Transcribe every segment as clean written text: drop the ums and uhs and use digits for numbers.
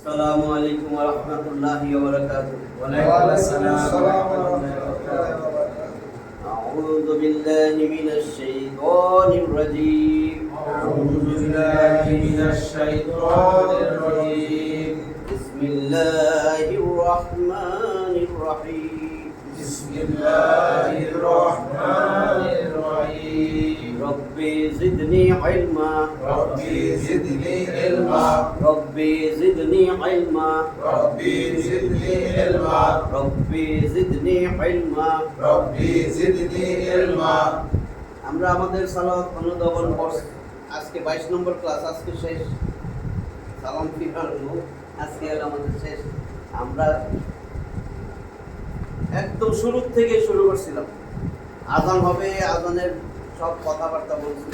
السلام عليكم ورحمة الله وبركاته. وعليكم السلام ورحمة الله وبركاته. أعوذ بالله من الشيطان الرجيم. أعوذ بالله من الشيطان الرجيم. بسم الله الرحمن الرحيم. بسم الله الرحمن الرحيم. ربي زدني علما. ربي زدني علما. ربي زدني علما. ربي زدني علما. ربي زدني علما. ربي زدني علما. আমরা আমাদের সালাত অনুধাবন কোর্স আজকে 22 নম্বর ক্লাস, আজকে শেষ। সালাম ফিরানো আজকে হলো আমাদের শেষ। আমরা একদম শুরু থেকে শুরু করছিলাম। আজান হবে, আজানের সব কথাবার্তা বলছি,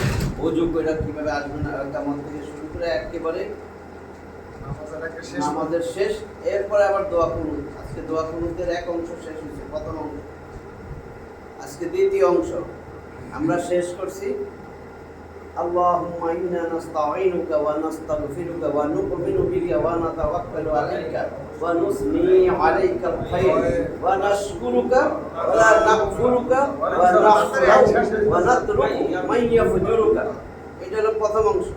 ওযু কইরা কিভাবে আসবে না কেমন থেকে শুরু করে একেবারে আমাদের শেষ। এরপরে আবার দোয়া কুনুত। আজকে দোয়া কুনুতের এক অংশ শেষ হয়েছে, প্রথম অংশ। আজকে দ্বিতীয় অংশ আমরা শেষ করছি। আল্লাহুম্মা ইন্না নাস্তাঈনুকা ওয়া নাস্তাগফিরুকা ওয়া নু'মিনু বিকা ওয়া নাতাওয়াক্কালু আলাইকা ওয়া নুসনি আলাইকাল খায়র ওয়া নাশকুরুকা ওয়া লা নাকফুরুকা ওয়া নাখফুরু ওয়া নাতরুকু মান ইয়াফজুরুকা। এটা হলো প্রথম অংশ।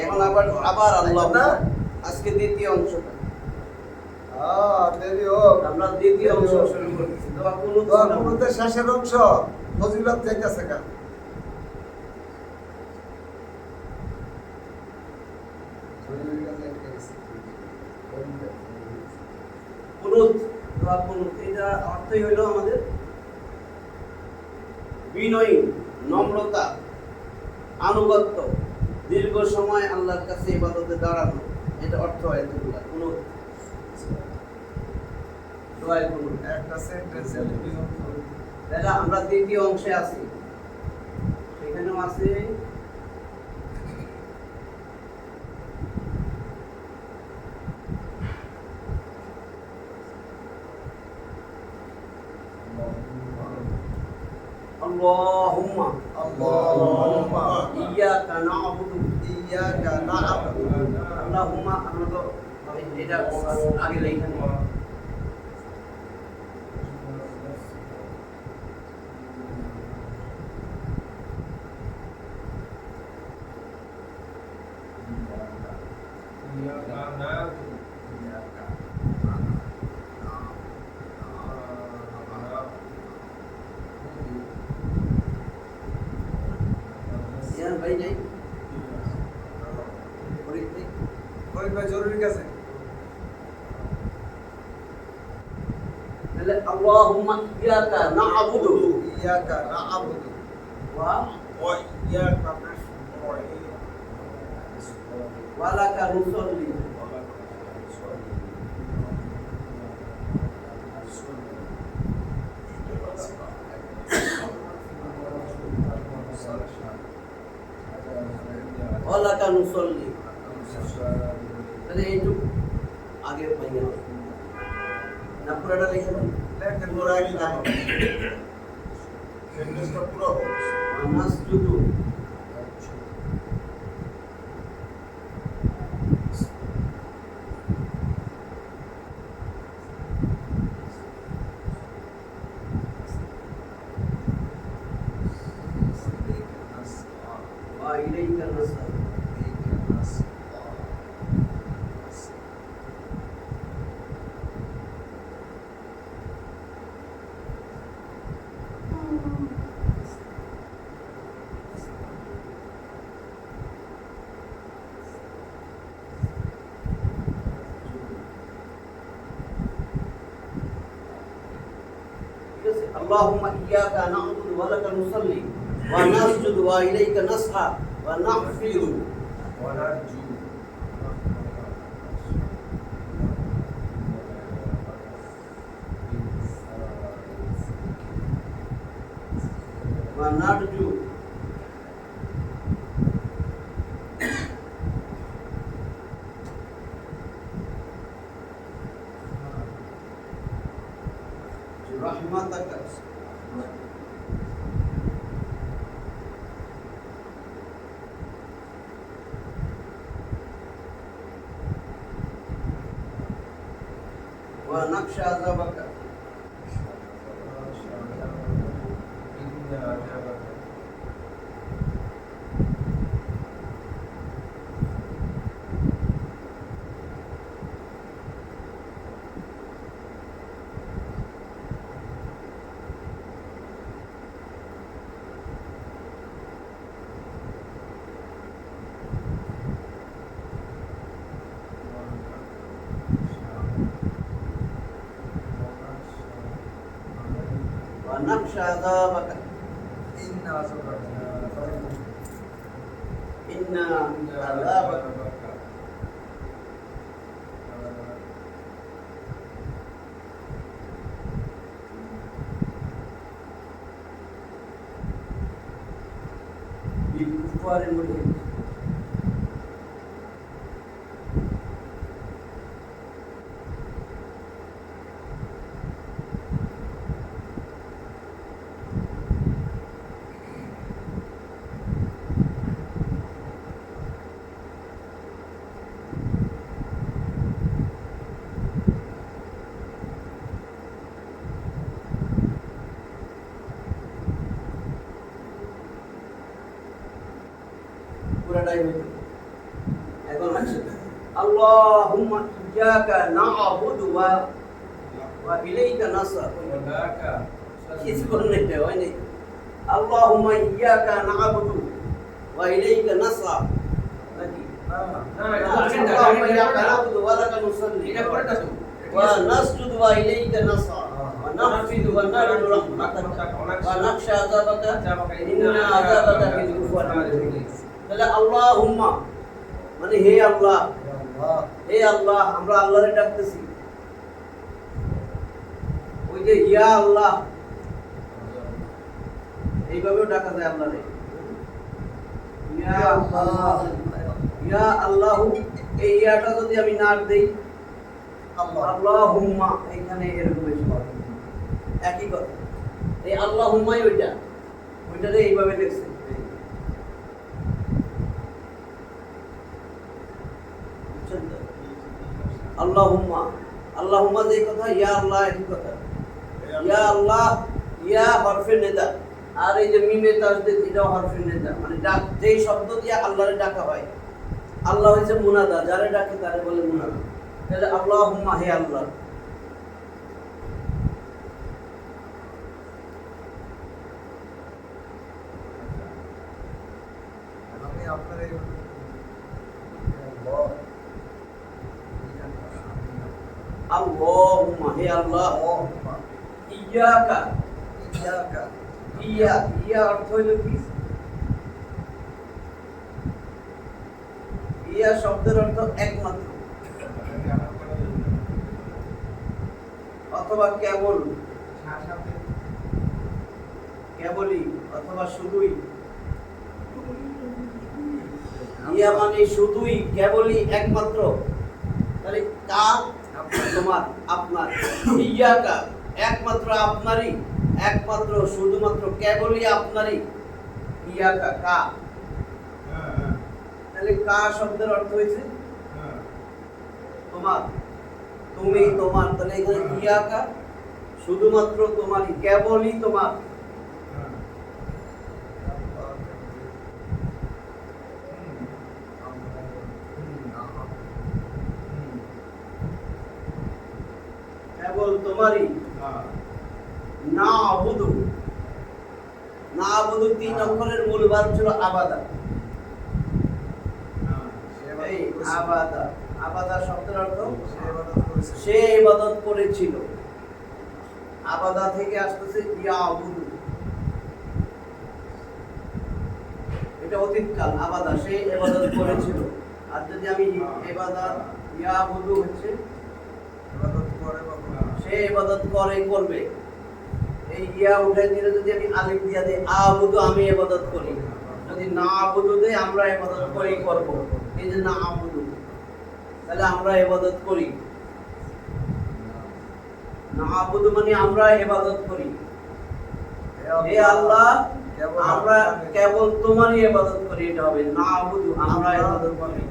এখন আবার আল্লাহ, আজকে দ্বিতীয় অংশটা। দেরি হোক। আমরা দ্বিতীয় অংশ শুরু করছি। দোয়া কুনুতের শেষের অংশ ফজিলত যাইতেছে কা। কুনুত, দোয়া কুনুত, এটা অর্থই হলো আমাদের বিনয়ী, নম্রতা, আনুগত্য, দীর্ঘ সময় আল্লাহর কাছে ইবাদতে দাঁড়ানো। এটা অর্থ হয় এতগুলা কুনুত, দোয়ায় কুনুত। একটা সেন্টেন্স তাহলে আমরা দ্বিতীয় অংশে আছি, সেখানেও আছে اللهم إياك نعبد إياك نعبد اللهم আমরা তো এটা আগে লেখা নেই। ভাই নাই ভাই জরুরি কাছে তাহলে আল্লাহুম্মা ইয়াকা না'বুদু ইয়াকা না'বুদু ওয়া ইয়াকা নাস্তাঈন ওয়া লাকা নুসাল্লি ওয়া লাকা নুসাল্লি। তাহলে এইটুকু আগে পাইয়া না, পুরোটা লিখে দেন। লেখেন মুরাদি নাম সেন্টেন্সটা পুরো হোক। নাসজুদু ওয়া ইলাইকা নাসআল। اللهم إياك نعبد ولك نصلي ونسجد وإليك نسعى ونحفظ ونرجو ونرجو رحمتك ওয়া নাকশা আযাবাকা ونخشى عذابك إن عذابك بالكفار الملحدين পুরাটাই হইতো এখন আছে আল্লাহুম্মা ইয়্যাকা না'বুদু ওয়া ইলাইকা নাসতাঈন কিছু করতে হয় না আল্লাহুম্মা ইয়্যাকা না'বুদু ওয়া ইলাইকা নাসতাঈন নাকি আল্লাহুম্মা ইয়্যাকা না'বুদু ওয়া লাকা নুসাল্লি এটা পড়টা তো ওয়া নাসজুদু ওয়া ইলাইকা নাসআ ওয়া নাহফিদু ওয়া নারজু রাহমাতাকা ওয়া নাখশা আযাবাকা ইন্না আযাবাকা বিল কুফার। তাহলে আল্লাহুম্মা মানে হে আল্লাহ, হে আল্লাহ, আমরা আল্লাহরে ডাকতেছি। ওই যে ইয়া আল্লাহ এইভাবেও ডাকা যায় আল্লাহরে, ইয়া আল্লাহ, ইয়া আল্লাহু। এই ইয়াটা যদি আমি না দেই আল্লাহুম্মা, এখানে এরকম একই কথা। এই আল্লাহুম্মাই ওইটারে এইভাবে লিখছে আল্লাহুম্মা। আল্লাহুম্মা যে কথা, ইয়া আল্লাহ একই কথা। ইয়া আল্লাহ, ইয়া হরফে নেদা, আর এই যে মিমে তাসদীদ এটাও হরফে নেদা, মানে ডাক যেই শব্দ দিয়ে আল্লাহরে ডাকা হয়। আল্লাহ হইছে মুনাদা, যারে ডাকে তারে বলে মুনাদা। তাহলে আল্লাহুম্মা, হে আল্লাহ। আমি আপনার এই আল্লাহুম্মা, হে আল্লাহ। ইয়াকা, ইয়াকা, ইয়া, ইয়া অর্থ হইল কি? ইয়া শব্দের অর্থ একমাত্র অথবা কেবল, কেবলই অথবা শুধুই। ইয়া মানে শুধুই, কেবলই, একমাত্র। তাহলে কার? তোমার, আপনার। ইয়াকা একমাত্র আপনারই, একমাত্র, শুধুমাত্র, কেবলই আপনারই। ইয়াকা কা, তাহলে কা শব্দের অর্থ হয়েছে তোমার, তুমি, তোমার। তাহলে এখানে ইয়াকা শুধুমাত্র তোমারই, কেবলই তোমার। কেবল তোমারই। না আবুদু, না আবুদু 3 অক্ষরের মূল ভার্ব ছিল আবাদা। এই আবাদা, আবাদা শব্দের অর্থ সে ইবাদত করেছিল। আবাদা থেকে আসতেছে ইয়া আবুদু, এটা অতীতকাল। আবাদা সে ইবাদত করেছিল। আর যদি আমি ইবাদত, ইয়া আবুদু হচ্ছে সে ইবাদত করে, করবে। এই ইয়া উঠাই দিলে যদি আমি আলিফ দিয়া দেই আবুদু, আমি ইবাদত করি। যদি না আবুদু দেই আমরা ইবাদত করেই করব। এই যে না আবুদু, তাহলে আমরা ইবাদত করি। না আবুদু মানে আমরা ইবাদত করি। হে আল্লাহ, আমরা কেবল তোমারই ইবাদত করি। এটা হবে না আবুদু, আমরা ইবাদত করি।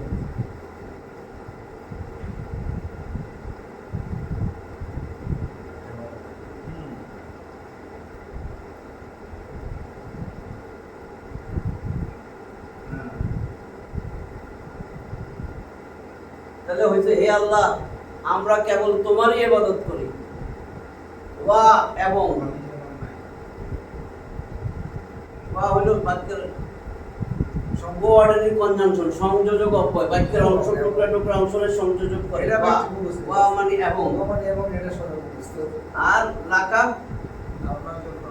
তাহলে হয়েছে হে আল্লাহ আমরা কেবল তোমারই ইবাদত করি। ওয়া এবং ওয়া হলো বাক্যের কোঅর্ডিনেট কনজাংশন, সংযোজক অব্যয়, বাক্যের অংশ টুকরা টুকরা অংশের সংযোজক করে। এটা ওয়া বাক্য বুঝতে ওয়া মানে এবং, মানে এবং এটা সরল বুঝতে হবে। আর লাকা আপনার জন্য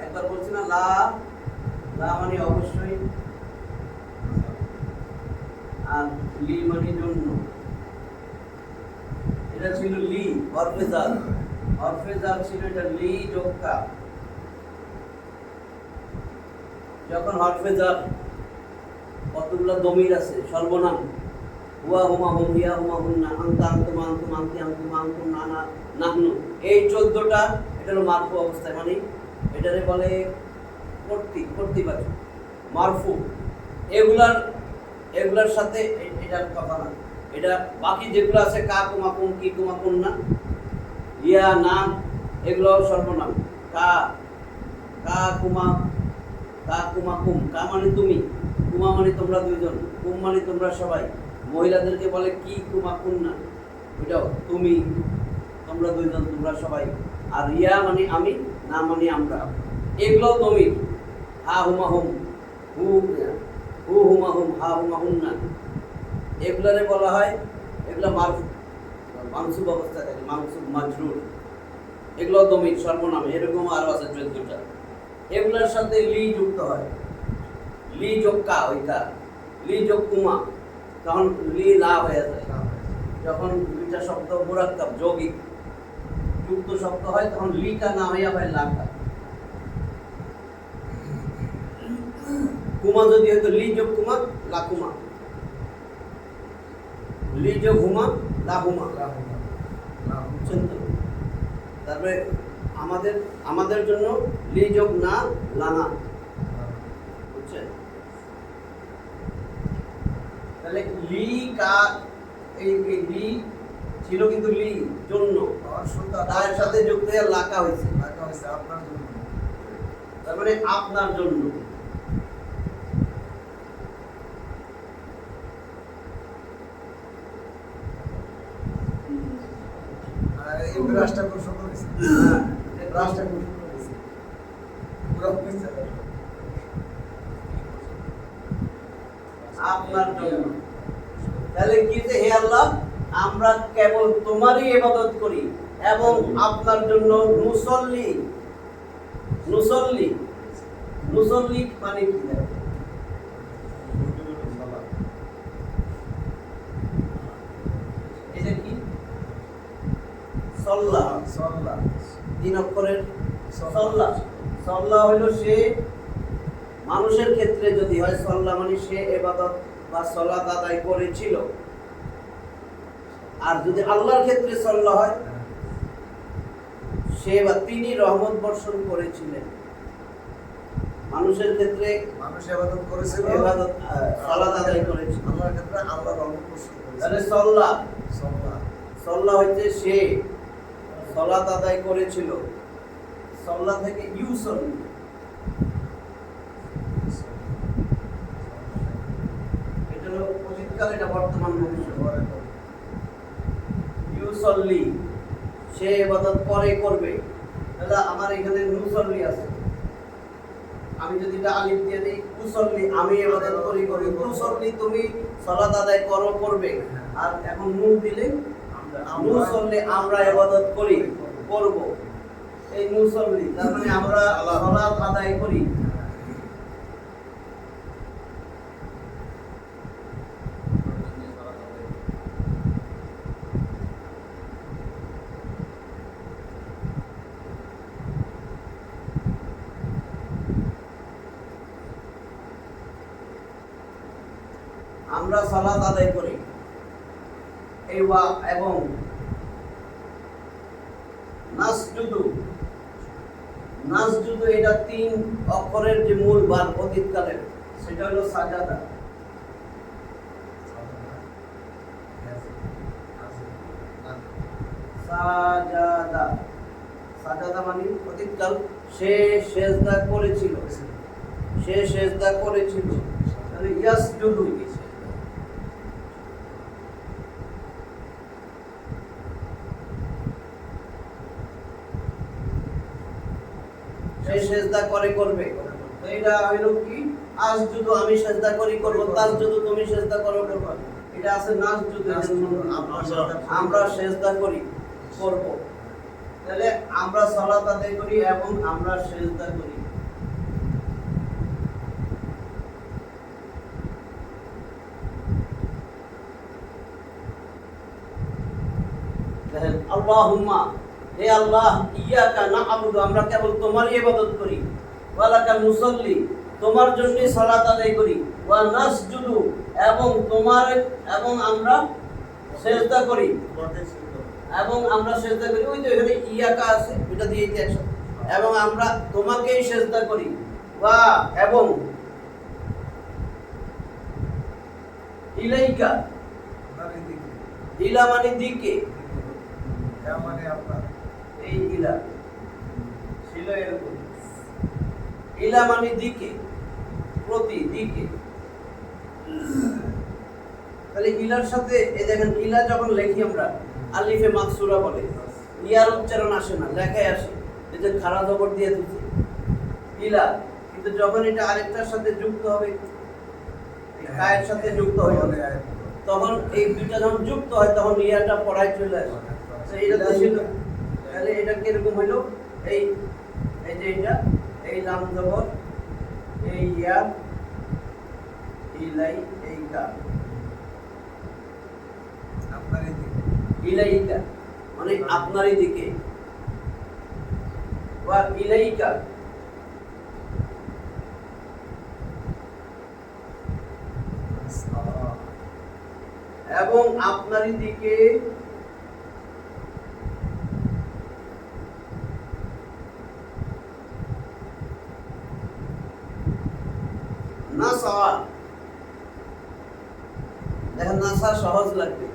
একবার বলছি না লা, লা মানে অবশ্যই, আর লি মানে জন্য। এটা ছিল লি হরফেজাল, হরফেজাল ছিল এটা লি যোগ কা। যখন হরফেজাল কতগুলো দমির আছে সর্বনাম, হুয়া হুমা হুম হিয়া হুমা হুন্না আনতা আনতুমা আনতুম আনতি আনতুম আনতুম নানা নাহনু, এই 14টা এটা হলো মারফু অবস্থায়, মানে এটারে বলে কর্তৃবাচক মারফু। এগুলার সাথে এটার কথা না, এটা বাকি যেগুলো আছে কা কুমা কুম কি কুমা কুম না ইয়া নাম, এগুলো সর্বনাম। কা কা কুমা কুম, কা মানে তুমি, কুমা মানে তোমরা দুইজন, কুম মানে তোমরা সবাই। মহিলাদেরকে বলে কি কুমা কুম না, ওইটাও তুমি, তোমরা দুইজন, তোমরা সবাই। আর ইয়া মানে আমি, না মানে আমরা, এগুলো দমির। হা হুমা হুম, হু হুমা হুম, হা হুমা হুম না, এগুলারে বলা হয়, এগুলা মানসুব অবস্থায় থাকে, মানসুব মাজরুর, এগুলো দমির সর্বনাম। এরকম আরো আছে 14টা। এগুলোর সাথে লি যুক্ত হয়, লি যোগ কা, ওইটা লি যোগ কুমা, তখন লি লা হয়ে যায়। যখন দুইটা শব্দ মুরাক্কাব যৌগিক যুক্ত শব্দ হয় তখন লি কা না হইয়া হয় লা কা। কুমা যদি হয়তো লি যোগ কুমা লা কুমা, লি যোগ হুমা লা হুমা, বুঝছেন তো? তারপরে আমাদের জন্য লি যোগ না লানা, বুঝছেন? তাহলে লি কা, এই লি ছিল কিন্তু লি জন্য, তার সাথে যুক্ত হয়ে লাকা হয়েছে, আপনার জন্য। তার মানে আপনার জন্য। আর এই ব্রাশটা খুব সুন্দর হয়েছে। এই ব্রাশটা খুব সুন্দর হয়েছে। পুরো হয়েছে। আপনার জন্য। তাহলে কি যে হে আল্লাহ আমরা কেবল তোমারই ইবাদত করি এবং আপনার জন্য নুসল্লি। নুসল্লি নুসল্লি মানে কি? এটা কি? সল্লাহ, সাল্লাহ 3 অক্ষরের সল্লাহ। সল্লাহ হলো সে, মানুষের ক্ষেত্রে যদি হয় সল্লাহ মানে সে ইবাদত বা সালাত আদায় করেছিল, আর যদি আল্লাহর ক্ষেত্রে সল্লাহ হয় সে বা তিনি রহমত বর্ষণ করেছিলেন। মানুষের ক্ষেত্রে মানুষ ইবাদত করেছিল, ইবাদত সালাত আদায় করেছিল, আল্লাহর ক্ষেত্রে আল্লাহ রহমত বর্ষণ করেছিল। তাহলে সল্লাহ, সাল্লাহ সল্লাহ হচ্ছে সে সালাত আদায় করেছিল। সল্লাহ থেকে ইউসল্লি, এটা হলো অতীতকাল, এটা বর্তমান ভবিষ্যৎ। ইউসল্লি সে ইবাদত করে করবে। তাহলে আমার এখানে নুসল্লি আছে, আমি যদি এটা আলিফ দিয়ে দিই উসল্লি আমি ইবাদত করি, তুসল্লি তুমি সালাত আদায় করো করবে, আর এখন নূন দিলে নুসল্লি আমরা ইবাদত করি করব। এই নুসল্লি তার মানে আমরা সালাত আদায় করি। আমরা সালাত আদায় করি। এই ওয়া এবং নাসজুদু, নাসজুদু এটা 3 অক্ষরের যে মূল বার অতীতকালের, সেটা হলো সাজাদা। সাজাদা, সাজাদা মানে অতীতকাল, সে সেজদা করেছিল, সে সেজদা করেছিল। তাহলে ইয়াসজুদু, সে সেজদা করবে। তো এটা হইল কি আসজুদু, আমি সেজদা করব, তাসজুদু তুমি সেজদা করবে। এটা আছে নাসজুদু, আমরা সেজদা করব। তাহলে আমরা সালাত আদায় করি এবং আমরা সেজদা করি। দেখেন আল্লাহুম্মা, হে আল্লাহ, ইয়াকা না'বুদু, আমরা কেবল তোমারই ইবাদত করি, ওয়া লাকা নুসাল্লি, তোমার জন্যই সালাত আদায় করি, ওয়া নাসজুদু, এবং আমরা সেজদা করি, ওই যে এখানে ইয়াকা আছে, এটা দিয়ে দিই একসাথে, এবং আমরা তোমাকেই সেজদা করি, ওয়া এবং ইলাইকা, ইলা মানে দিকে, মানে আপনার এই ইলা ছিল এরকম, ইলা মানে দিকে, প্রতি দিকে। তাহলে ইলার সাথে এই দেখেন, ইলা যখন লেখি আমরা আলিফে মাকসুরা বলে, ইয়ার উচ্চারণ আসে না, লেখায় আসে, এই যে খাড়া জবর দিয়ে দিচ্ছি ইলা, কিন্তু যখন এটা আরেকটার সাথে যুক্ত হবে, এই কায়ের সাথে যুক্ত হবে, তখন এই দুইটা যখন যুক্ত হয় তখন ইয়াটা পড়ায় চলে আসে। এটা তো ছিল, তাহলে এটা কিরকম হইলো, এই যে এটা, এই লাম জবর, এই ইয়া, ইলাই, এই কা, আপনারই দিকে, ইলাইকা মানে আপনারই দিকে, ওয়া ইলাইকা, এবং আপনারই দিকে নাসা। দেখেন নাসা সহজ লাগবে,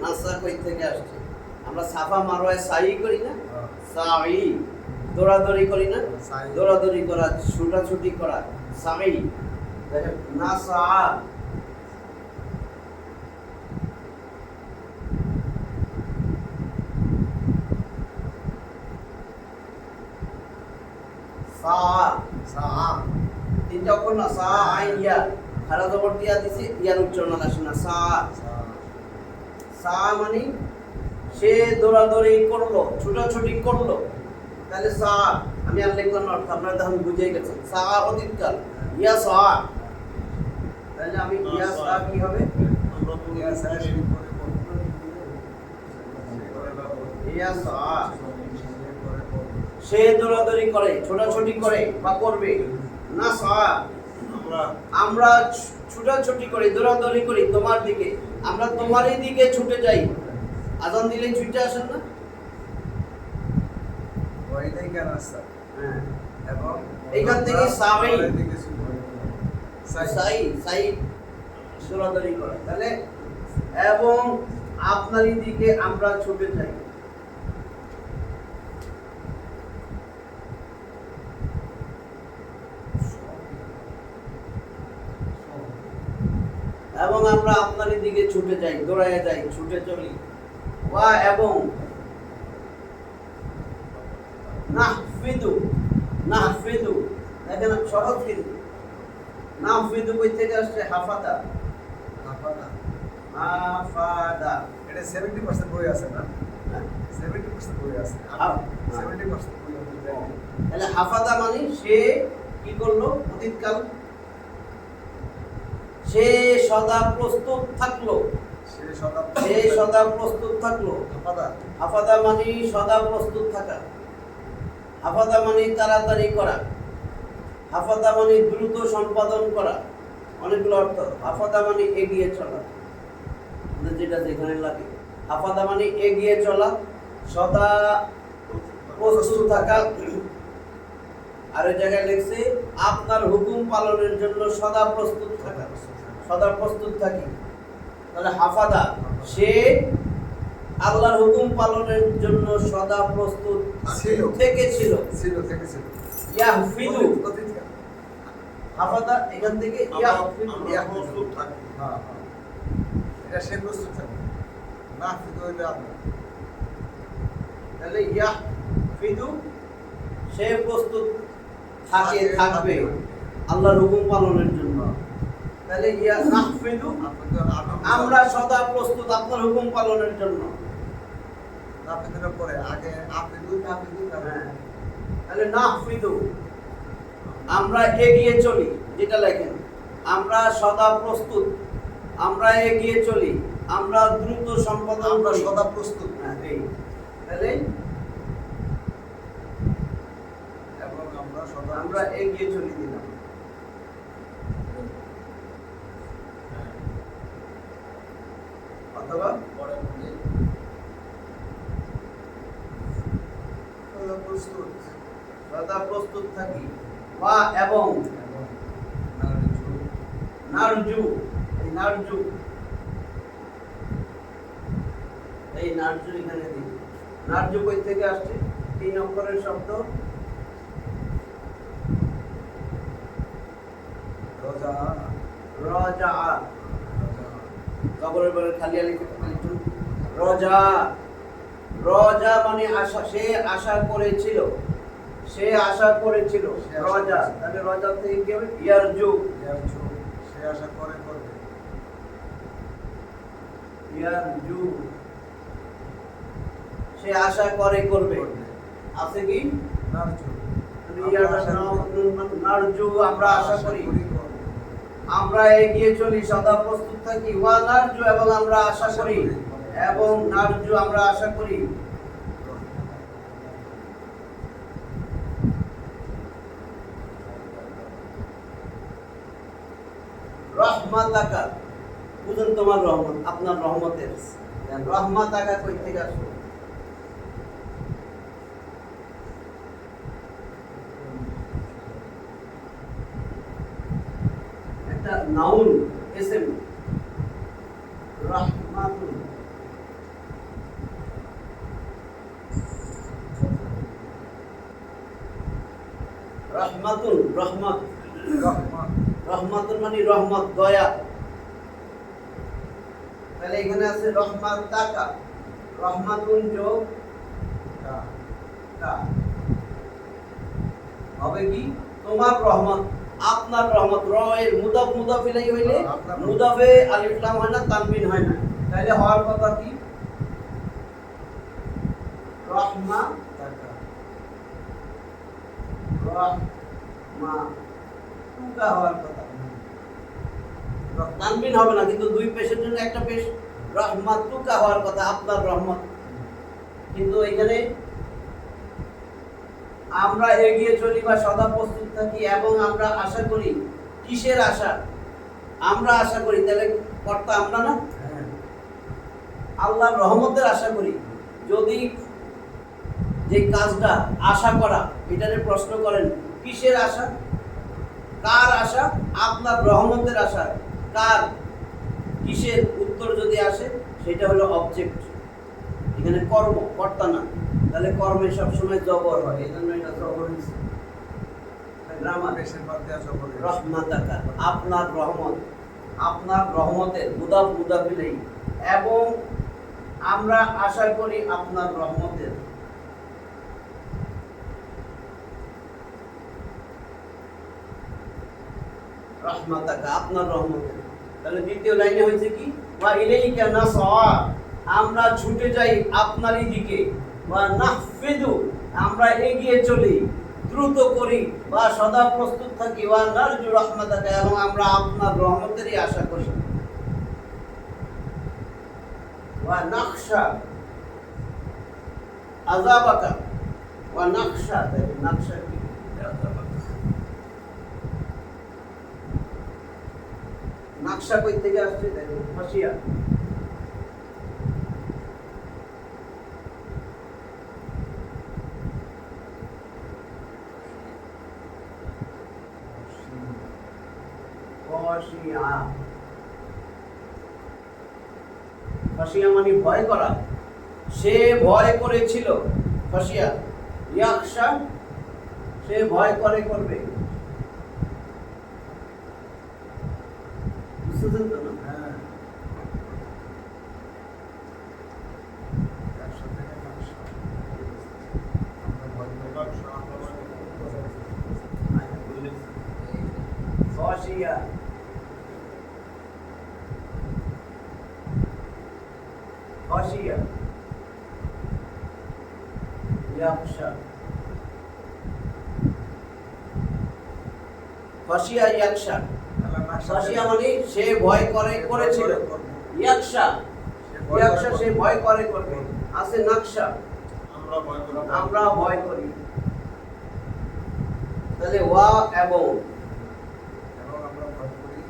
নাসা কই থেকে আসছে, আমরা সাফা মারওয়ায় সাই করি না, সাই দৌড়াদৌড়ি করি না, দৌড়াদৌড়ি করা, ছুটাছুটি করা, সাই। দেখেন নাসা, সা, সা, তিনটা অক্ষর না, সা আইন ইয়া, খাড়া জবর দিয়া দিছি, ইয়ার উচ্চারণ আসে না, সা। সা মানে সে দৌড়াদৌড়ি করলো, ছুটাছুটি করলো, তাহলে সা, আমি আর লিখলাম না, আপনারা তখন বুঝে গেছেন, সা অতীতকাল, ইয়া সা, তাহলে আমি ইয়া সা কি হবে, ইয়া সা, সে দৌড়াদৌড়ি করে, ছোটাছুটি করে বা করবে, না সা, আমরা ছুটাছুটি করি, দৌড়াদৌড়ি করি তোমার দিকে, আমরা তোমারই দিকে ছুটে যাই। আজান দিলে ছুটে আসেন না, ওইটাই রাস্তা, হ্যাঁ, এবং এইখান থেকে সাই, সাই, সাই সাই দৌড়াদৌড়ি করে, তাহলে এবং আপনারই দিকে আমরা ছুটে যাই। এবং আমরা আপনারই দিকে ছুটে যাই, দৌড়াইয়া যাই, ছুটে চলি। ওয়া এবং নাহফিদু, নাহফিদু, দেখেন সহজ কিন্তু, নাহফিদু কই থেকে আসছে, হাফাদা, হাফাদা, হাফাদা, এটা 70% বই আছে না, হ্যাঁ? 70% বই আছে, 70% বই আছে। তাহলে হাফাদা মানে সে কি করলো, অতীতকাল, সে সদা প্রস্তুত থাকলো, সে সদা প্রস্তুত থাকলো। হাফাদা, হাফাদা মানে সদা প্রস্তুত থাকা, হাফাদা মানে তাড়াতাড়ি করা, হাফাদা মানে দ্রুত সম্পাদন করা, অনেকগুলো অর্থ। হাফাদা মানে এগিয়ে চলা, যেটা যেখানে লাগে। হাফাদা মানে এগিয়ে চলা, সদা প্রস্তুত থাকা। আর ওই জায়গায় লিখছে আপনার হুকুম পালনের জন্য সদা প্রস্তুত থাকা, সদা প্রস্তুত থাকি। তাহলে হাফাদা, সে আল্লাহর হুকুম পালনের জন্য সদা প্রস্তুত ছিল। ইয়াহফিদু, হাফাদা এখান থেকে প্রস্তুত থাকে, হ্যাঁ হ্যাঁ, এটা সে প্রস্তুত থাকে, নাহফিদু হইলে আপনার, তাহলে ইয়াহফিদু সে প্রস্তুত থাকবে আল্লাহর হুকুম পালনের জন্য। তাহলে ইয়া নাহফিদু, আমরা সদা প্রস্তুত আপনার হুকুম পালনের জন্য। নাফিদুর পরে আগে আফিদু হ্যাঁ, তাহলে নাহফিদু আমরা এগিয়ে চলি, যেটা লেখেন আমরা সদা প্রস্তুত, আমরা এগিয়ে চলি, আমরা দ্রুত সম্পাদন আমরা করি। সদা প্রস্তুত। হ্যাঁ, এই তাহলে এবং আমরা সদা আমরা এগিয়ে চলি দিলাম। অথবা পরে বলি সদা প্রস্তুত সদা প্রস্তুত থাকি। ওয়া এবং এবং নারজু নারজু, এই নারজু, এই নারজু এখানে দিই। নারজু কই থেকে আসছে? 3 অক্ষরের শব্দ রজা রজা। রজা কবরের পরে খালি আলি লিখুন রজা। রজা মানে আশা, সে আশা করেছিল, সে আশা করেছিল সে আশা রজা। করেছিল। তাহলে রজা থেকে কি হবে? ইয়ারজু। ইয়ারজু সে আশা করে করবে। ইয়ারজু সে আশা করে করবে। আছে কি? নারজু নারজু আমরা আশা করি, করবে। আমরা এগিয়ে চলি, সদা প্রস্তুত থাকি। ওয়া নারজু এবং আমরা আশা করি, এবং নারজু আমরা আশা করি। রহমাতাকা, বুঝুন তোমার রহমত, আপনার রহমতের। রহমাতাকা কই থেকে আসবে? একটা নাউন, ইসম, রহমাতুন। রহমাতুন, রহমত। রহমান রহমাতুন মানে রহমত, দয়া। তাহলে এখানে আছে রহমাত তাকা, রহমাতুন যোগ তা তা হবে কি? তোমার রহমত, আপনার রহমত। র এর মুদাফ মুদাফ ইলাইহি হইলে আপনার রহমত। মুদাফে আলিফ লাম হয় না, তানবিন হয় না। তাহলে হওয়ার কথা কি? রহমা টাকা রহমা তুকা হওয়ার কথা। তানবিন হবে না, কিন্তু দুই পেশের জন্য একটা পেশ রহমাতুকা হওয়ার কথা, আপনার রহমত। কিন্তু এখানে আমরা এগিয়ে চলি বা সদা প্রস্তুত থাকি, এবং আমরা আশা করি। কিসের আশা? আমরা আশা করি, তাহলে কর্তা আমরা না? হ্যাঁ আল্লাহর রহমতের আশা করি। যদি যে কাজটা আশা করা, এটারে প্রশ্ন করেন কিসের আশা, কার আশা? আপনার রহমতের আশা। কার, কিসের? উত্তর যদি আসে সেটা হলো অবজেক্ট। এখানে কর্ম, কর্তা না। তাহলে কর্মে সবসময় জবর হয়, এই জন্য এটা জবর হয়েছে। গ্রামার পেশের বাদ দেওয়া জবর রহমাতাকা, আপনার রহমত, আপনার রহমতের মুদাফ মুদাফ ইলাইহি, এবং আমরা আশা করি আপনার রহমতের। রহমাতাকা, আপনার রহমতের। তাহলে দ্বিতীয় লাইনে হয়েছে কি? ওয়া ইলাইকা নাসআ, আমরা ছুটে যাই আপনারই দিকে। ওয়া নাহফিদু, আমরা এগিয়ে চলি, দ্রুত করি বা সদা প্রস্তুত থাকি। ওয়া নারজু রহমাতাকা, এবং আমরা আপনার রহমতেরই আশা করি। ওয়া নাখশা আযাবাকা, ওয়া নাখশা, নাখশা কি? নাকশা কই থেকে আসছে? দেখুন হাসিয়া। হাসিয়া, হাসিয়া মানে ভয় করা। সে ভয় করেছিল, হাসিয়া। ইয়াকশা, সে ভয় করে করবে। বুঝতেছেন তো না? হ্যাঁ একশো থেকে 500 আমরা ভয় পাই, আমরা খাশিয়া, খাশিয়া, ইয়াখশা, খাশিয়া ইয়াখশা। খাশিয়া মানে সে ভয় করে, করেছিল। ইয়াখশা, ইয়াখশা সে ভয় করে, করবে। আছে নাকশা, আমরা ভয় করি। তাহলে ওয়া এবং আমরা ভয় করি।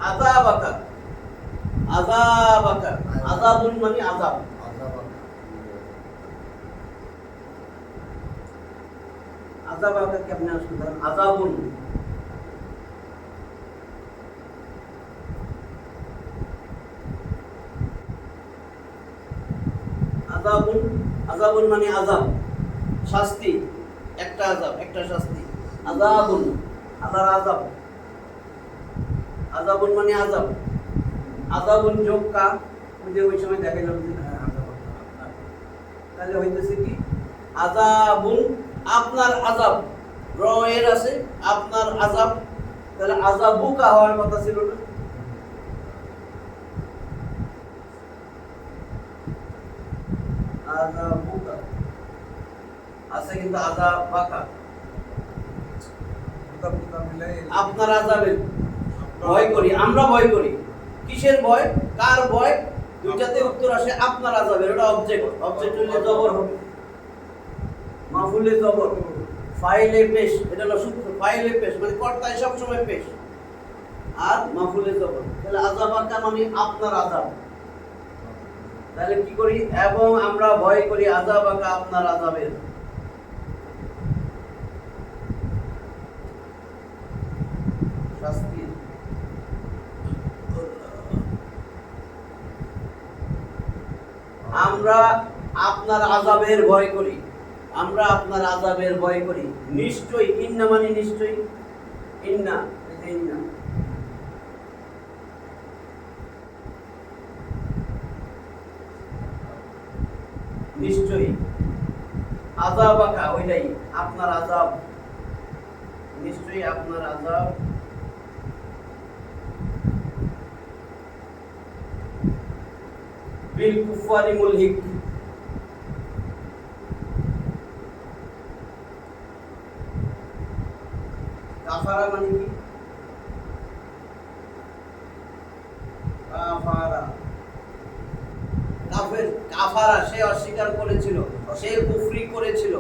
আযাবাকা, আযাবাকা, আযাবুন মানে আযাব। আযাবাকা কেমনে আসবে? ধরেন আযাবুন, আযাবুন, আযাবুন মানে আযাব, শাস্তি। একটা আযাব, একটা শাস্তি। আযাবুন, আল্লাহর আযাব। আযাবুন মানে আযাব। আযাবুন যোগ কা, ওই যে ওই সময় দেখাইলাম যে তাহলে হইতেছে কি? আযাবুন আপনার আযাব, র এর আছে আপনার আযাব, তাহলে আযাবুকা হওয়ার কথা ছিল না? আযাবুকা আছে কিন্তু আযাবাকা। আপনার আযাবের ভয় করি, আমরা ভয় করি। কিসের ভয়? কার ভয়? দুইটাতে উত্তর আসে আপনার আযাবের। এটা অবজেক্ট, অবজেক্ট হলে জবর হবে, মাফুলে জবর, ফাইলে পেশ, এটা হলো সূত্র। ফাইলে পেশ মানে কর্তায় সব সময় পেশ, আর মাফুলে জবর। তাহলে আযাবাকা মানে আপনার আযাব। তাহলে কি করি? এবং আমরা ভয় করি আযাবাকা আপনার আযাবের। শাস্তি। আমরা আপনার আযাবের ভয় করি, আমরা আপনার আযাবের ভয় করি। নিশ্চয়ই, ইন্না মানে নিশ্চয়ই, ইন্না, এই যে ইন্না। নিশ্চয়ই, আযাবাকা ওইটাই, আপনার আযাব। নিশ্চয়ই আপনার আযাব বিল কুফারি মুলহিক। কাফারা মানে কি? কাফারা, কাফের, কাফারা সে অস্বীকার করেছিল, সে কুফরি করেছিল।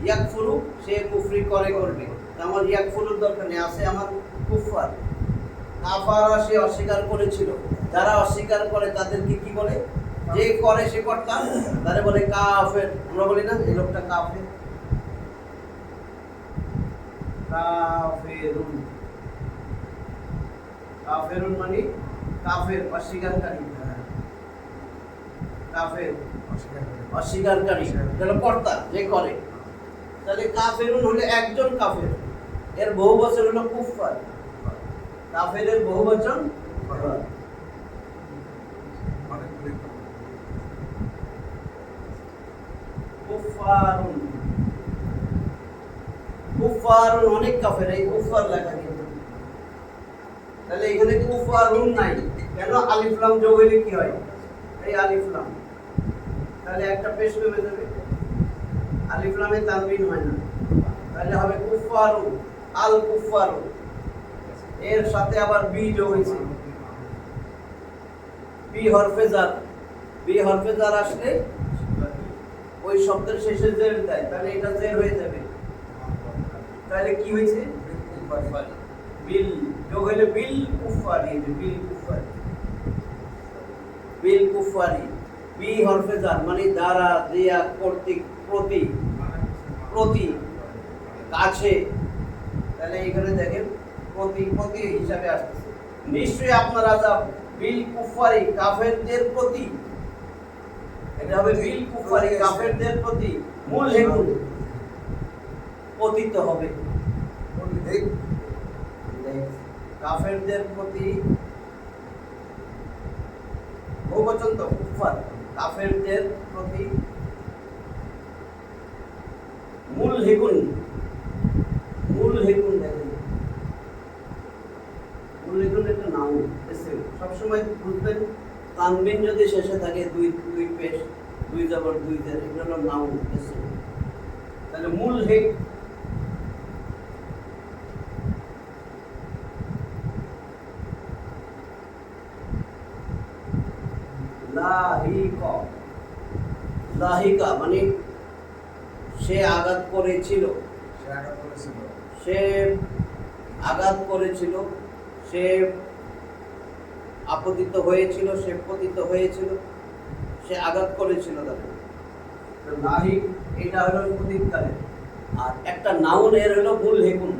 ইয়াকফুরু সে কুফরি করে, করবে। আমার ইয়াকফুরুর দরকার নেই, আছে আমার কুফার। কাফারা সে অস্বীকার করেছিল। যারা অস্বীকার করে তাদেরকে কি বলে? যে করে সে কর্তা, তারে বলে কাফের। আমরা বলি না এই লোকটা কাফের, কাফেরুন। কাফেরুন মানে কাফের, অস্বীকারকারী। কাফের অস্বীকারকারী, এটা কর্তা, যে করে। তাহলে কাফেরুন হলে একজন কাফের, এর বহুবচন হলো কুফার। কাফেরের বহুবচন কুফারুন। কুফারুন অনেক কাফের, এই কুফার লেখা কিন্তু। তাহলে এখানে কুফারুন নাই কেন? আলিফ লাম যোগ হইলে কি হয়? এই আলিফ লাম, তাহলে একটা পেশ কমে যাবে, আলিফ লামে তানবিন হয় না। তাহলে হবে কুফারু, আল কুফারু। এর সাথে আবার বি যোগ হয়েছে, বি হরফে জার। বি হরফে জার আসলে ওই শব্দের শেষে জের দেয়, তাহলে এটা জের হয়ে যাবে। তাহলে কি হয়েছে? বিল যোগ হইলে বিল কুফারি, বিল কুফারি, বিল কুফারি। বি হরফে জার মানে দ্বারা, দিয়া, কর্তৃক, প্রতি, প্রতি, কাছে। তাহলে এখানে দেখেন প্রতি, প্রতি হিসাবে আসতেছে। নিশ্চয়ই আপনার আযাব বিল কুফারি, কাফেরদের প্রতি। এটা হবে বিল কুফারি, কাফেরদের প্রতি। মূল হেতু পতিত হবে, কাফেরদের প্রতি। বহুবচন তো কুফার, কাফেরদের প্রতি মুলহিকুন দেখেন, মুলহিকুন একটা নাউন এসেছে। সবসময় বুঝবেন তানবিন যদি শেষে থাকে দুই পেশ, দুই জবর দুই জের, এগুলো হলো নাউন এসেছে। তাহলে মুলহিক লাহিকা মানে সে আঘাত করেছিল, সে আঘাত করেছিল, সে আপতিত হয়েছিল, সে পতিত হয়েছিল, সে আঘাত করেছিল তাকে। তো লাহিক এটা হলো প্রতীককালে। আর একটা নাউন এর হলো মুলহিকুন।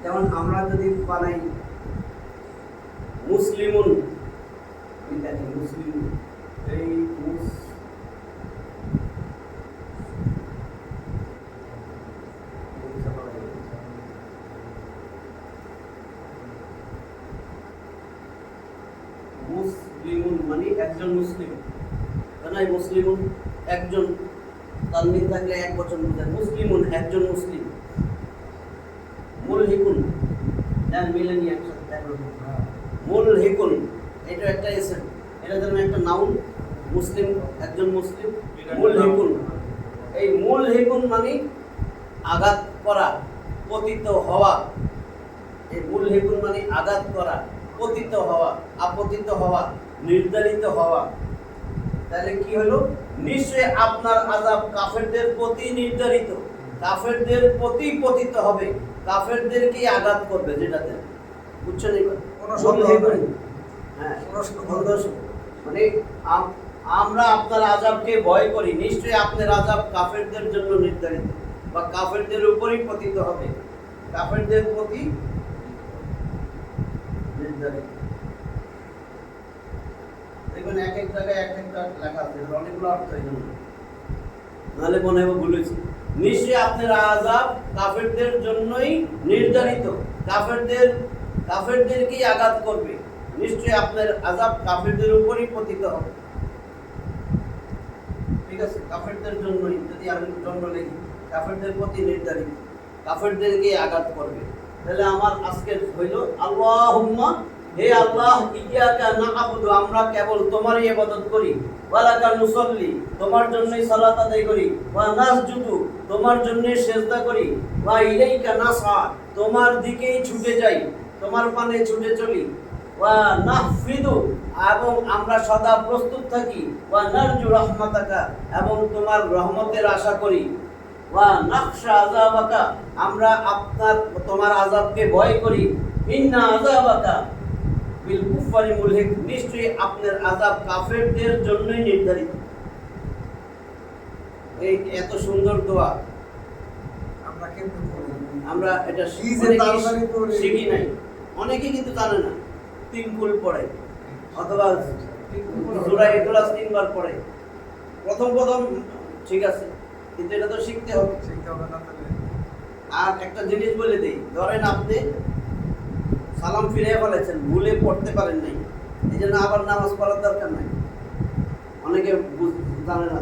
যেমন আমরা যদি বানাই মুসলিমুন, মুসলিম এই মুসলিমুন মানে একজন মুসলিম, মানে মুসলিমুন একজন, তানবিন থাকলে এক বচন বোঝায়। মুসলিমুন একজন মুসলিম। মুলহিকুন মিলে নিয়ে একসাথে মুলহিকুন এটা একটা এসেন, এটা যেন একটা নাউন, মুসলিম একজন মুসলিম। মুলহিকুন, এই মুলহিকুন মানে আঘাত করা, পতিত হওয়া। এই মুলহিকুন মানে আঘাত করা, পতিত হওয়া, আপতিত হওয়া, নির্ধারিত হওয়া। তাহলে কি হলো? নিশ্চয় আপনার আযাব কাফেরদের প্রতি নির্ধারিত, কাফেরদের প্রতি পতিত হবে, কাফেরদেরকে আঘাত করবে। যেটাতে বুঝছেন এবার মানে আমরা আপনার আযাবকে ভয় করি, নিশ্চয়ই আপনার আযাব কাফেরদের জন্য নির্ধারিত বা কাফেরদের উপরই পতিত হবে, কাফেরদের প্রতি নির্ধারিত। দেখুন এক এক জায়গায় এক একটা লেখা আছে, অনেকগুলো অর্থ এই জন্য, নাহলে মনে হবে ভুলেছি। নিশ্চয়ই আপনার আযাব কাফেরদের জন্যই নির্ধারিত, কাফেরদেরকেই আঘাত করবে, নিশ্চয়ই আপনার আযাব কাফেরদের উপরই পতিত হবে। ঠিক আছে, কাফেরদের জন্যই, যদি আমি জন্য লিখি কাফেরদের প্রতি নির্ধারিত, কাফেরদেরকেই আঘাত করবে। তাহলে আমার আজকে হইল আল্লাহুম্মা, হে আল্লাহ, ইয়াকা না'বুদু, আমরা কেবল তোমারই ইবাদত করি, ওয়া লাকা নুসাল্লি, তোমার জন্যই সালাত আদায় করি, ওয়া নাসজুদু, তোমার জন্যই সিজদা করি, ওয়া ইলাইকা নাসআ, তোমার দিকেই ছুটে যাই, তোমার পানে ছুটে চলি, ওয়া নাহফিদু, এবং আমরা সদা প্রস্তুত থাকি, ওয়া নারজু রাহমাতাকা, এবং তোমার রহমতের আশা করি, ওয়া নাখশা আযাবাকা, আমরা তোমার আযাবকে ভয় করি, ইন্না আযাবাকা বিল কুফারি মুলহিক, নিশ্চয়ই আপনার আযাব কাফেরদের জন্যই নির্ধারিত। এই এত সুন্দর দোয়া আমরা কেমনে পড়ি? আমরা এটা শিখি নাই, অনেকেই কিন্তু জানে না। 3 কুল পড়ে অথবা সূরা ইখলাস 3 বার পড়ে, প্রথম ঠিক আছে, কিন্তু এটা তো শিখতে হবে না তাহলে। আর একটা জিনিস বলে দেই, ধরেন আপনি সালাম ফিরে ফেলেছেন, ভুলে পড়তে পারেন নাই, এই জন্য আবার নামাজ পড়ার দরকার নাই। অনেকে জানে না,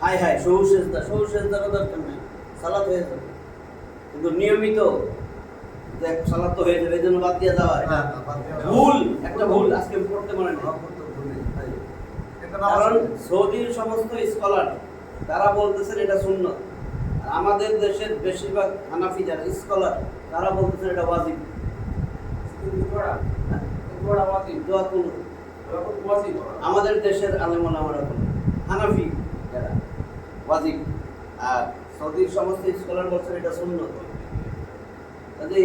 হায় সহু সেজদারও দরকার নাই, সালাত হয়ে যাবে। কিন্তু নিয়মিত সালাত তো হয়ে যাবে, এই জন্য বাদ দিয়ে যাওয়া ভুল, একটা ভুল আজকে পড়তে পারে না। কারণ সৌদির সমস্ত স্কলার তারা বলতেছেন এটা সুন্নত, আর আমাদের দেশের বেশিরভাগ হানাফি যারা স্কলার তারা বলতেছেন এটা ওয়াজিব। আমাদের দেশের আলেম ওলামারা বলে হানাফি যারা ওয়াজিব, আর সৌদির সমস্ত স্কলার বলছেন এটা সুন্নত। কাজে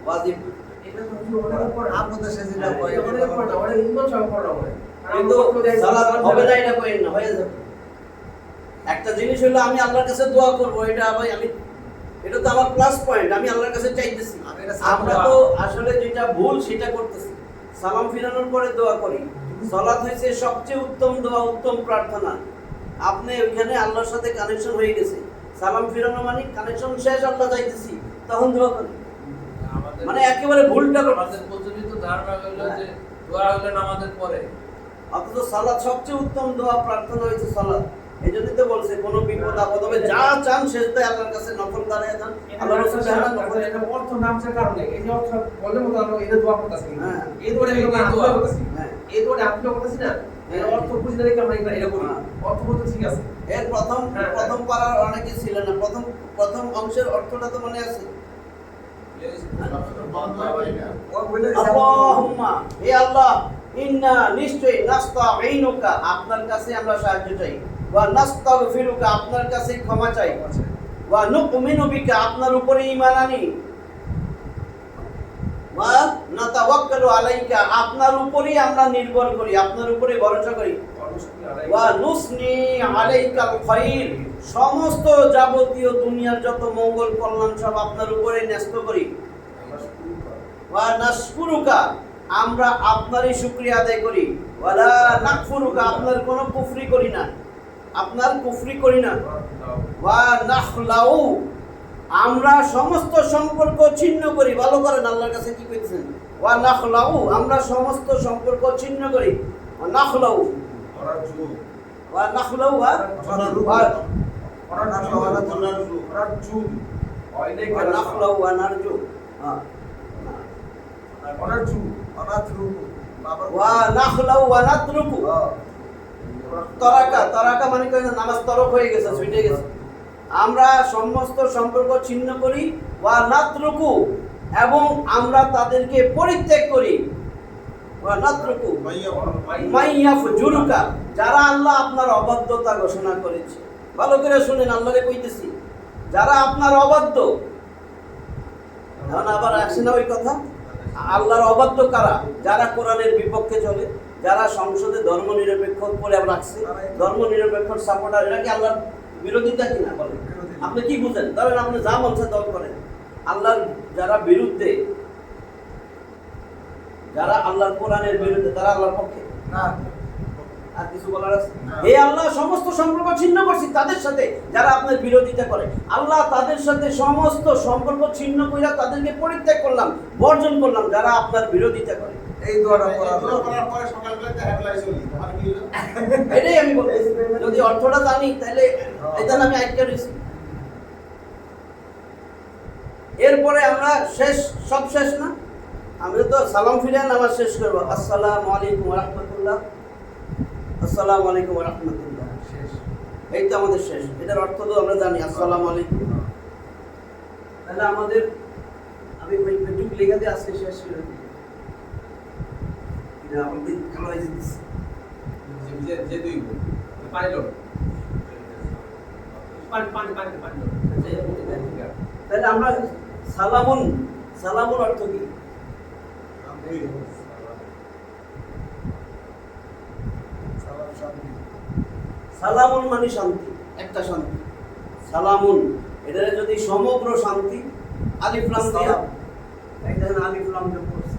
ওয়াজিব আমাদের দেশে যেটা হয় কিন্তু সালাত হবে না এটা কইেন না, হয়ে যাবে। একটা জিনিস হলো আমি আল্লাহর কাছে দোয়া করব, এটা ভাই আমি, এটা তো আমার প্লাস পয়েন্ট, আমি আল্লাহর কাছে চাইতেছি। আমরা তো আসলে যেটা ভুল সেটা করতেছি। সালাম ফিরানোর পরে দোয়া করি, সালাত হইছে সবচেয়ে উত্তম দোয়া, উত্তম প্রার্থনা। আপনি ওইখানে আল্লাহর সাথে কানেকশন হয়ে গেছে, সালাম ফিরানো মানে কানেকশন শেষ, আল্লাহ চাইতেছি, তখন দোয়া করি। মানে একেবারে ভুলটা আমাদের প্রচলিত ধারণা হলো যে দোয়া হলো নামাজের পরে, অথচ সালাত সবচেয়ে উত্তম দোয়া প্রার্থনা হয়েছে সালাত। এই জন্যই তো বলছে কোনো বিপদ আপদ হবে যা চান সেটাই আল্লাহর কাছে নফল দাঁড়িয়ে যান। আল্লাহ রাসূল জানান নফল এটা অর্থ নামছে কারণে এই যে অর্থ বললে মতো আমরা এটা দোয়া করতেছি। হ্যাঁ। এই দোয়া আমরা করতেছি। হ্যাঁ। এই দোয়া আমরা করতেছি না। এর অর্থ বুঝলে দেখে আমরা এটা করি। হ্যাঁ। অর্থ বলতে ঠিক আছে। এর প্রথম পারার অনেকে ছিল না। প্রথম অংশের অর্থটা তো মনে আছে। আল্লাহুম্মা, হে আল্লাহ, ইন্না নিশ্চয়ই নাস্তাঈনুকা, আপনার কাছে আমরা সাহায্য চাই, ওয়া নাস্তাগফিরুকা, আপনার কাছে ক্ষমা চাই, ওয়া নু'মিনু বিকা, আপনার উপরে ঈমান আনি, ওয়া নাতাওয়াক্কালু আলাইকা, আপনার উপরেই আমরা নির্ভর করি, আপনার উপরে ভরসা করি, ওয়া নুসনি আলাইকাল খায়র, সমস্ত যাবতীয় দুনিয়ার যত মঙ্গল কল্যাণ সব আপনার উপরে ন্যস্ত করি, ওয়া নাশকুরুকা, আমরা আপনারই শুকরিয়া আদায় করি, ওয়ালা নাকফুরুকা, আপনার কোনো কুফরি করি না, আপনার কুফরি করি না, ওয়া নাখলাউ, আমরা সমস্ত সম্পর্ক ছিন্ন করি। ভালো করেন, আল্লাহর কাছে কি কইতেছেন? ওয়া নাখলাউ, আমরা সমস্ত সম্পর্ক ছিন্ন করি, ওয়া নাখলাউ, ওয়া নাখলাউ, ওয়া নাখলাউ ওয়া নারজু, ওয়া নাখলাউ ওয়া নাতরুকু, তরাকা মানে কই নামাজ তরক হয়ে গেছে, ছুটে গেছে। আমরা সমস্ত সম্পর্ক ছিন্ন করি, ওয়া নাতরুকু, এবং আমরা তাদেরকে পরিত্যাগ করি, ওয়া নাতরুকু মাইয়াফজুরুকা, যারা আল্লাহ আপনার অবাধ্যতা ঘোষণা করেছে। ভালো করে শুনেন, আল্লাহরে কইতেছি, যারা আপনার অবাধ্য। এখন আবার আসে না ওই কথা, আল্লাহর অবাধ্য কারা? যারা কোরআনের বিপক্ষে চলে, যারা সংসদে ধর্ম নিরপেক্ষ করে রাখছে, ধর্ম নিরপেক্ষ সাপোর্টার, এরা কি আল্লাহর বিরোধিতা কিনা? বলেন, আপনি কি বুঝেন? ধরেন আপনি যা মনসে দল করেন, আল্লাহর যারা বিরুদ্ধে, যারা আল্লাহর কোরআনের বিরুদ্ধে, তারা আল্লাহর পক্ষে না। আর কিছু বলার আছে? হে আল্লাহ, সমস্ত সম্পর্ক ছিন্ন করছি তাদের সাথে যারা আপনার বিরোধিতা করে। আল্লাহ, তাদের সাথে সমস্ত সম্পর্ক ছিন্ন কইরা তাদেরকে পরিত্যাগ করলাম, বর্জন করলাম, যারা আপনার বিরোধিতা করে। এই দোয়াটা করার পরে সকালবেলা দেখা গেল চলি, তাহলে কি হলো? এটাই আমি বলতেছি, যদি অর্থটা জানি তাহলে এটা আমি আটকে রয়েছি। এরপরে আমরা সব শেষ না, আমরা তো সালাম ফিরে নামাজ শেষ করবো। আসসালামু আলাইকুম ওয়া রাহমাতুল্লাহ, আসসালামু আলাইকুম ওয়া রাহমাতুল্লাহ, শেষ। এই তো আমাদের শেষ। এটার অর্থ তো আমরা জানি, আসসালামু আলাইকুম। তাহলে আমাদের, আমি পেটুক লেখা দিয়ে আজকে শেষ করে দিই। এটা আমাদের খেলা জিতেছি। যে দুই পানি লোক পানি তাহলে আমরা সালামুন অর্থ কি? সালামুন মানে শান্তি, একটা শান্তি। সালামুন, এটা যদি সমগ্র শান্তি, আলিফ লাম দিয়া, এই দেখেন আলিফ লাম যোগ করছে,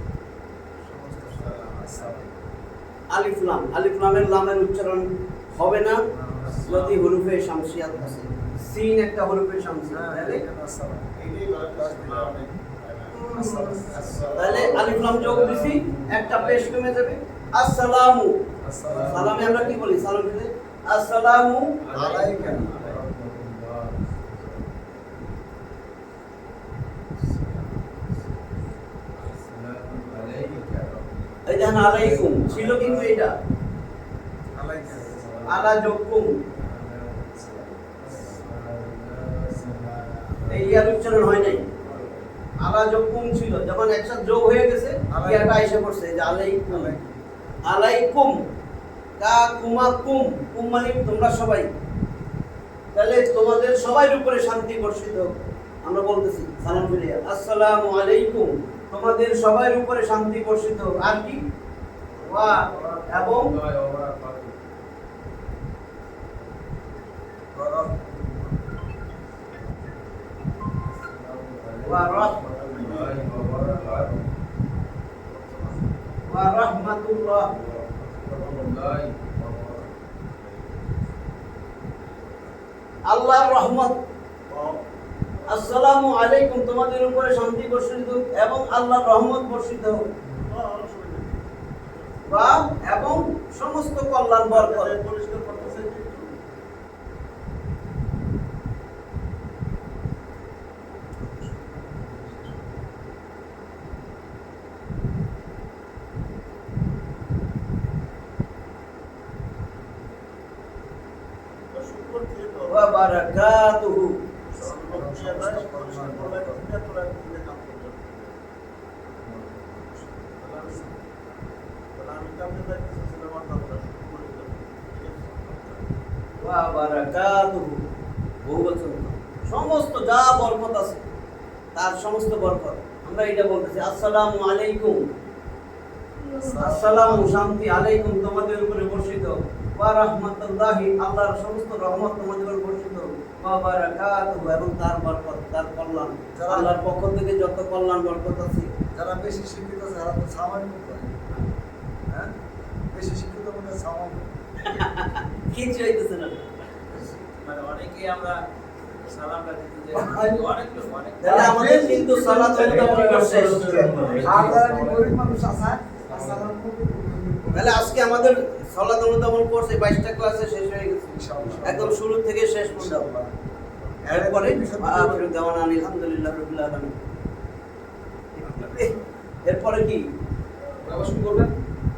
আলিফ লামের লামের উচ্চারণ হবে না যদি হুরুফে শামসিয়াত আছে। সিন একটা হুরুফে শামসিয়া, তাহলে আলিফ লাম যোগ দিছি, একটা পেশ কমে যাবে। আসসালামু, সালামে আমরা কি বলি? সালাম দিলে আসসালামু আলাইকা, এই দেখেন আলাইকুম ছিল, কিন্তু এটা আলা যোগকুম, এই ইয়ার উচ্চারণ হয় নাই। আলা যোগকুম ছিল, যখন একসাথে যোগ হয়ে গেছে ইয়াটা এসে পড়ছে, যে আলাইকুম। আলাইকুম কা কুমা কুম, কুম মানে তোমরা সবাই, তাহলে তোমাদের সবার উপরে শান্তি বর্ষিত হোক। আমরা বলতেছি সালাম ফিরিয়া, আসসালামু আলাইকুম, তোমাদের সবার উপরে শান্তি বর্ষিত হোক। আর কি? ওয়া, এবং ওয়া রাহমাতুল্লাহ, আল্লাহর রহমত। আসসালামু আলাইকুম, তোমাদের উপরে শান্তি বর্ষিত হোক এবং আল্লাহর রহমত বর্ষিত হোক। বা এবং সমস্ত কল্যাণ বরকত। পরিষ্কার করতেছে একটু। শুকর দিয়ে তো ওয়া বারাকাতুহু। পরিষ্কার করলে তোরা কাম করবে। তাহলে আমি কামে যাইতেছি সিনেমার নামটা শুরু করে দিলাম। ঠিক আছে? ওয়া বারাকাতুহু। বহুবচন। সমস্ত যা বরকত আছে তার সমস্ত বরকত। আমরা এটা বলতেছি আসসালামু আলাইকুম। আসসালামু শান্তি আলাইকুম তোমাদের উপরে বর্ষিত। ওয়া রাহমাতুল্লাহি আল্লাহর সমস্ত রহমত তোমাদের উপর বর্ষিত। ওয়া বারাকাতুহু এবং তার বরকত, তার কল্যাণ। আল্লাহর পক্ষ থেকে যত কল্যাণ বরকত আছে। যারা বেশি শিক্ষিত আছে তারা তো সামাই করে। হ্যাঁ, বেশি শিক্ষিত মনে সামাই। কিছু হইতেছে না। মানে অনেকেই আমরা সালামটা দিতে যাই অনেক লোক অনেক তাহলে আমাদের কিন্তু সালাত শেষ। আর যারা গরিব মানুষ আছে আসসালাম তাহলে আজকে আমাদের সালাত অনুধাবন কোর্স এই 22টা ক্লাসে শেষ হয়ে গেছে ইনশাআল্লাহ। একদম শুরু থেকে শেষ পর্যন্ত। ইনশাআল্লাহ। এরপরে আখিরু দাওয়ানা আলহামদুলিল্লাহ রাব্বিল আলামিন। এরপরে কি আবার শুরু করবেন